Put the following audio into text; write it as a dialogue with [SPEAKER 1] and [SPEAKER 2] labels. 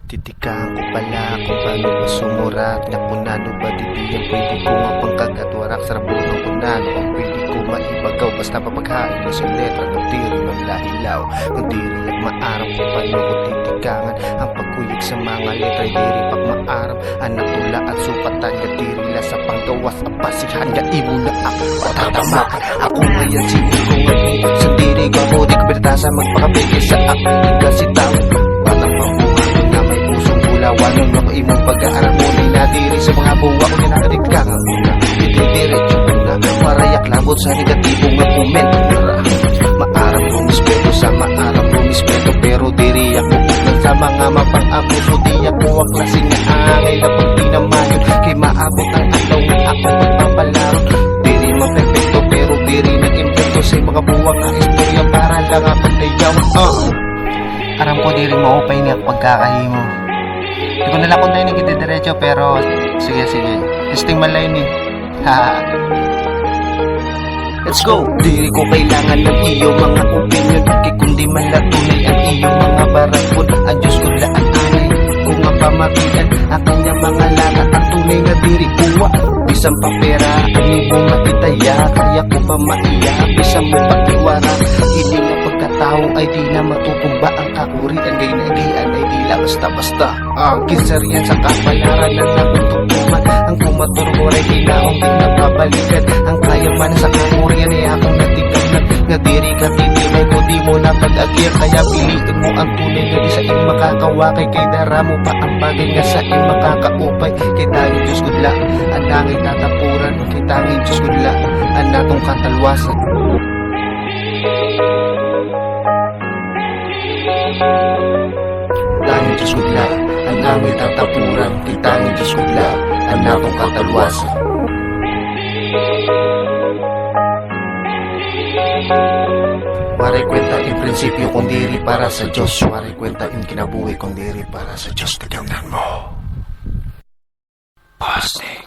[SPEAKER 1] Titikaan ko pala kung paano ba sumurat na punano ba titiyan pwede ko mapangkagat warak sa rabon ng punano ang pwede ko maibagaw basta papaghain mo sa letra ng tiri ng lahilaw ng tiri at maarang kung paano ko titikangan ang pagkuyig sa mga letra diri pag maaram anak tula at sukatan katirila sa panggawas ang pasihan ka imo na ako patatama ako ngayon sindi ko ngayon sa diri ko mo di ko pinatasa magpakapigil sa akin kasi tawag batang pambuhan na may pusong bulawanan ako imong pag-aaral mo na nadiri sa mga buwa ko na nakadikkangan mo na itidiretso ko na marayak labot sa negatibong nga komento maarap rumispeto sa maarap rumispeto pero diri ako buklan sa mga mapang-abuso di ako ang klaseng na angay na pag di naman yun kay maabot ang ataw na ako magpapalaro diri mapepekto pero diri nag-invento sa mga buwang na istorya para lang ang tayaw aram ko diri mo upay niya pagkakahimo di ko nalakon tayo nagitidiretso pero sige testing malay ni ha. Let's go! Diri ko kailangan ng iyo mga opinion kay kundi malatunay ang iyong mga barangkod ang Diyos ko laan anay kung ang pamagitan ang kanyang mga langat ang tunay nga diri kuwa bisang papera ang ibong matitaya kaya ko pa maiya bisang mo pakiwara hindi nga pagkatao ay di na matutumba ang kakuri ang gay-nagayan ay di lang basta-basta ang kisariyan sa kapalaran na nakututuman ang kumaturbo ay ginaong di napabalikan ang kaya man sa kakurian ay akong natiganan nga diri ka titimay ko di mo na pag-agir kaya piliin mo ang tunay nga di sa iyong makakawakay kay dara mo pa ang bagay nga sa iyong makakaupay kay tanging Diyos gudla ang nanging tatapuran kay tanging Diyos gudla ang natong katalwasan tanging Diyos gudla ang nanging tatapuran kay tanging Diyos gudla ang natong katalwasan Waray kwenta in prinsipyo kung diri para sa Diyos Waray kwenta in kinabuhi kung diri para sa Diyos. Tignan mo Posting